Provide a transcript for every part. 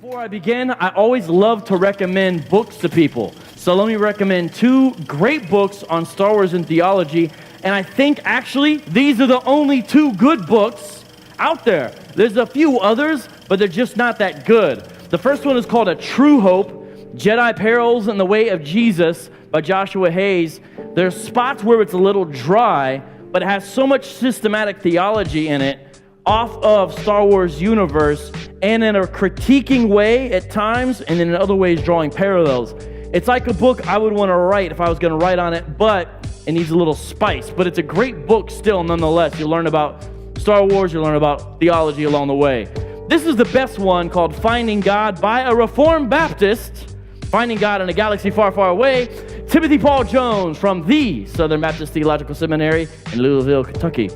Before I begin, I always love to recommend books to people. So let me recommend two great books on Star Wars and theology. And I think actually these are the only two good books out there. There's a few others, but they're just not that good. The first one is called A True Hope, Jedi Perils in the Way of Jesus by Joshua Hayes. There's spots where it's a little dry, but it has so much systematic theology in it off of Star Wars universe, and in a critiquing way at times, and in other ways drawing parallels. It's like a book I would want to write if I was going to write on it, but it needs a little spice. But it's a great book still nonetheless. You learn about Star Wars, you learn about theology along the way. This is the best one, called Finding God by a Reformed Baptist, Finding God in a Galaxy Far, Far Away, Timothy Paul Jones from the Southern Baptist Theological Seminary in Louisville, Kentucky.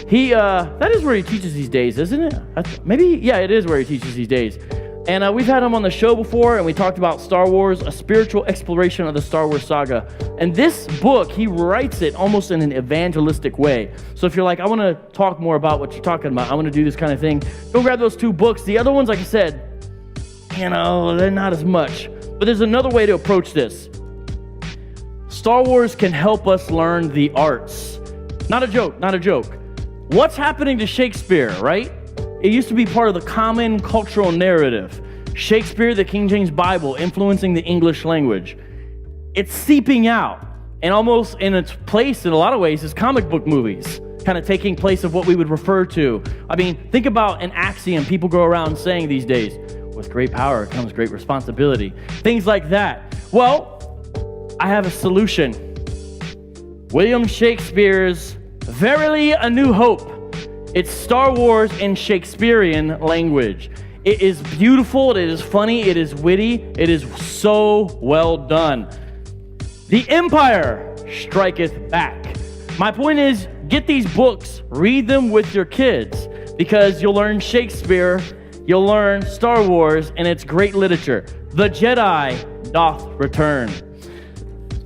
That is where he teaches these days, isn't it? It is where he teaches these days. And we've had him on the show before, and we talked about Star Wars, a spiritual exploration of the Star Wars saga. And this book, he writes it almost in an evangelistic way. So if you're like, I want to talk more about what you're talking about, I want to do this kind of thing, go grab those two books. The other ones, like I said, they're not as much. But there's another way to approach this. Star Wars can help us learn the arts. Not a joke. What's happening to Shakespeare, right? It used to be part of the common cultural narrative. Shakespeare, the King James Bible, influencing the English language. It's seeping out, and almost in its place, in a lot of ways, is comic book movies, kind of taking place of what we would refer to. I mean, think about an axiom people go around saying these days. With great power comes great responsibility. Things like that. Well, I have a solution. William Shakespeare's Verily a New Hope. It's Star Wars in Shakespearean language. It is beautiful, it is funny, it is witty, it is so well done. The Empire striketh back. My point is, get these books, read them with your kids, because you'll learn Shakespeare, you'll learn Star Wars, and it's great literature. The Jedi doth return.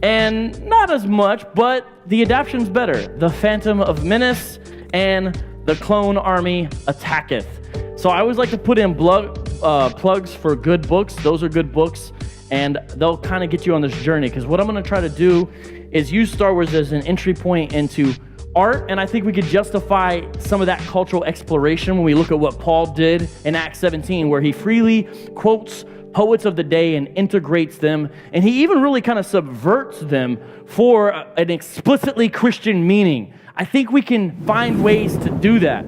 And not as much, but the adaption's better. The Phantom of Menace and The Clone Army Attacketh. So I always like to put in plugs for good books. Those are good books, and they'll kind of get you on this journey, because what I'm going to try to do is use Star Wars as an entry point into art, and I think we could justify some of that cultural exploration when we look at what Paul did in Acts 17, where he freely quotes poets of the day and integrates them, and he even really kind of subverts them for an explicitly Christian meaning. I think we can find ways to do that.